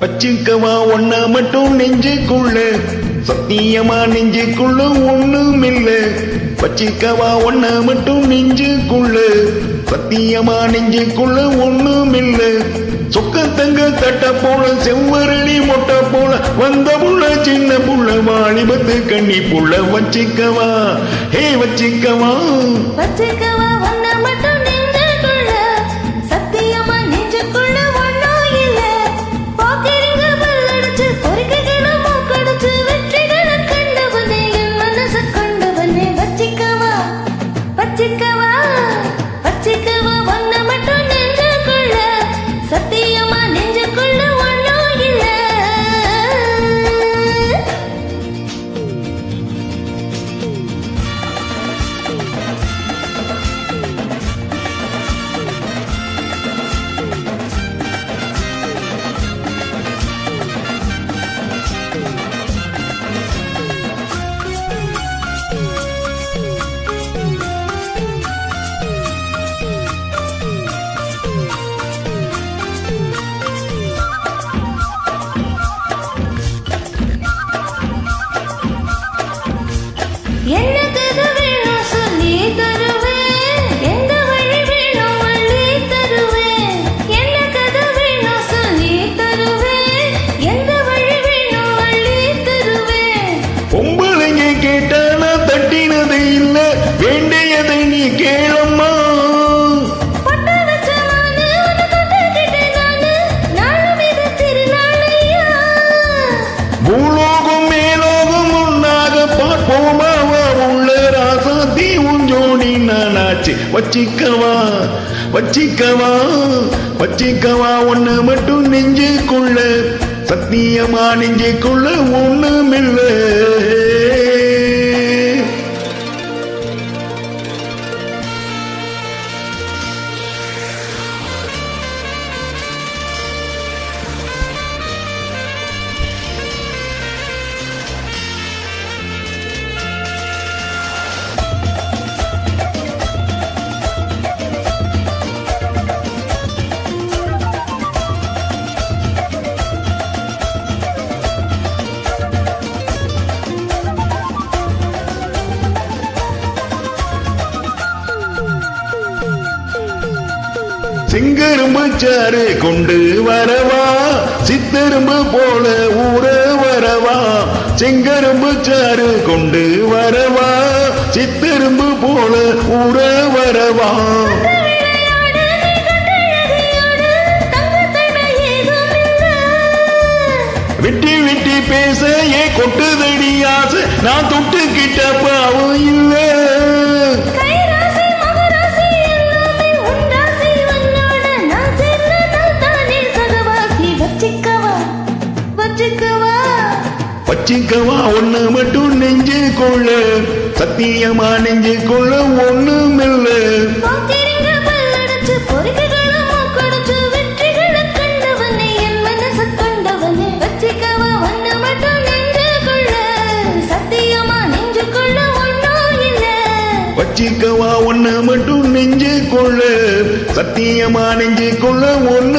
வச்சுக்கவா ஒன்ன மட்டும் நெஞ்சுக்குள்ள, சத்தியமா நெஞ்சுக்குள்ள ஒண்ணும் இல்ல. வச்சுக்கவா ஒன்ன மட்டும் நெஞ்சுக்குள்ள, சத்தியமா நெஞ்சுக்குள்ள ஒண்ணும் இல்ல. சொக்க தங்க தட்ட போல செவ்வரளி மொட்டை போல வந்த புள்ள சின்ன புள்ள வாலிபத்து கண்ணி புள்ள. வச்சுக்கவா ஹே வச்சுக்கவா வச்சுக்கவா ஒன்ன மட்டும் நெஞ்சுக்குள்ள, சத்தியமா நெஞ்சுக்குள்ள ஒண்ணும் இல்ல. பாக்கிறீங்க பல்லடிச்சு பொறுக்கைகளை மூக்கடிச்சு வெற்றிகளை கண்டவனே என் மனசு கொண்டவனே. வச்சுக்கவா வச்சுக்கவா வச்சுக்கவா ஒன்ன மட்டும் நெஞ்சுக்குள்ள, சத்தியமா நெஞ்சுக்குள்ள ஒண்ணும் இல்ல. எனக்கு எது வேணும் சொல்லி தருவேன், எந்த வழி வேணும் வழி தருவேன். எனக்கு எது வேணும் சொல்லி தருவேன், எந்த வழி வேணும் வழி தருவேன். பொம்பளைங்க கேட்டா நான் தட்டினது இல்ல, வேண்டியதை நீ கேளம்மா. பொட்ட வச்ச நானு உன்னை தொட்டுக்கிட்டேன் நானு, நாளும் இது திருநாளையா. பூலோகம் மேலோகம் உன்னாக பார்ப்போமா உள்ள ராசாத்தி உஞ்சோடி நானாச்சு. வச்சிக்கவா வச்சிக்கவா வச்சிக்கவா ஒண்ணு மட்டும் நெஞ்சுக்குள்ள, சத்தியமா நெஞ்சுக்குள்ள ஒண்ணுமில்ல. சிங்கரும்பு சாறு கொண்டு வரவா, சித்தரும்பு போல ஊற வரவா. சிங்கரும்பு சாறு கொண்டு வரவா, சித்தரும்பு போல ஊற வரவா. விளையாடு நீ கட்டழகியோடு, தங்கத்தனை ஏதும் இல்ல. விட்டி விட்டி பேச ஏன் கொட்டுதடி ஆசை, நான் தொட்டுக்கிட்ட பாவம் இல்ல. கைராசி மகராசி எல்லாமே உண்டாசி உன்னோட, நான் சேர்ந்த நாள் தானே சகவாசி. வச்சிக்கவா வச்சிக்கவா வச்சிக்கவா ஒண்ணு மட்டும் நெஞ்சுக்குள்ள, சத்தியமா நெஞ்சுக்குள்ள ஒண்ணுமில்ல. பாக்கிறீங்க பல்லடிச்சு பொறுக்கைகளை மூக்கடிச்சு வெற்றிகளை கண்டவனே என் மனசு கொண்டவனே. வச்சிக்கவா ஒன்ன மட்டும் நெஞ்சுக்குள்ள, சத்தியமா நெஞ்சுக்குள்ள ஒண்ணும் இல்ல. வச்சிக்கவா ஒண்ணு மட்டும் நெஞ்சுக்குள்ள, சத்தியமா நெஞ்சுக்குள்ள ஒண்ணு